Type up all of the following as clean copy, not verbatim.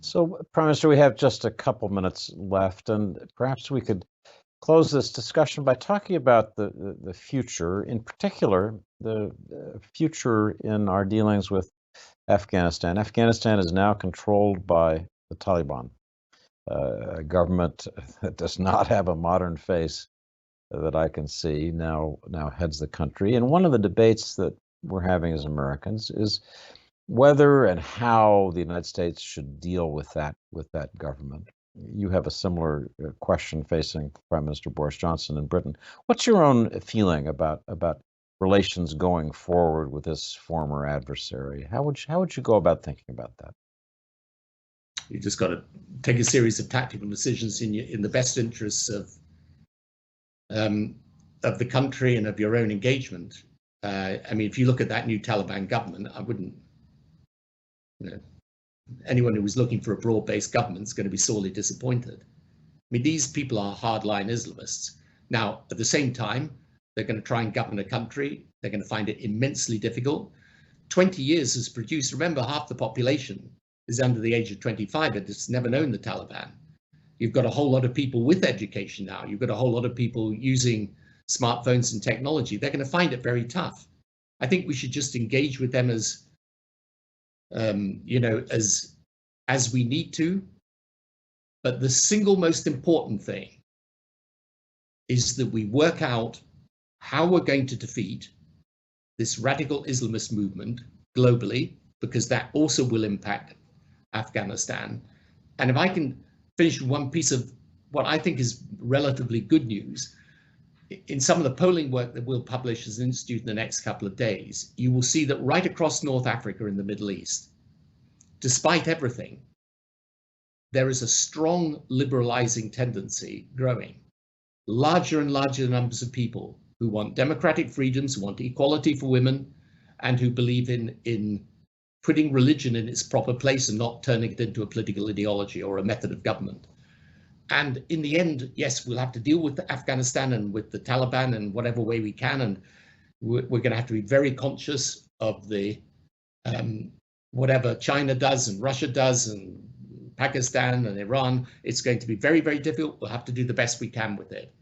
So, Prime Minister, we have just a couple minutes left, and perhaps we could close this discussion by talking about the future, in particular, the future in our dealings with Afghanistan. Afghanistan is now controlled by the Taliban, a government that does not have a modern face that I can see now heads the country. And one of the debates that we're having as Americans is whether and how the United States should deal with that government. You have a similar question facing Prime Minister Boris Johnson in Britain. What's your own feeling about relations going forward with this former adversary? How would you go about thinking about that? You just got to take a series of tactical decisions in the best interests of the country and of your own engagement. I mean, if you look at that new Taliban government, I wouldn't. Anyone who was looking for a broad-based government is going to be sorely disappointed. I mean, these people are hardline Islamists. Now, at the same time, they're going to try and govern a country. They're going to find it immensely difficult. 20 years has produced, remember, half the population is under the age of 25 and it's never known the Taliban. You've got a whole lot of people with education now. You've got a whole lot of people using smartphones and technology. They're going to find it very tough. I think we should just engage with them as as we need to. But the single most important thing is that we work out how we're going to defeat this radical Islamist movement globally, because that also will impact Afghanistan. And if I can finish with one piece of what I think is relatively good news, in some of the polling work that we'll publish as an institute in the next couple of days, you will see that right across North Africa and the Middle East, despite everything, there is a strong liberalizing tendency growing. Larger and larger numbers of people who want democratic freedoms, who want equality for women, and who believe in putting religion in its proper place and not turning it into a political ideology or a method of government. And in the end, yes, we'll have to deal with Afghanistan and with the Taliban in whatever way we can. And we're going to have to be very conscious of the whatever China does and Russia does and Pakistan and Iran. It's going to be very, very difficult. We'll have to do the best we can with it.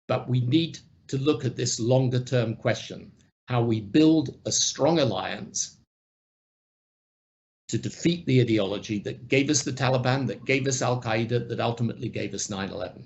But we need to look at this longer term question, how we build a strong alliance to defeat the ideology that gave us the Taliban, that gave us Al-Qaeda, that ultimately gave us 9/11.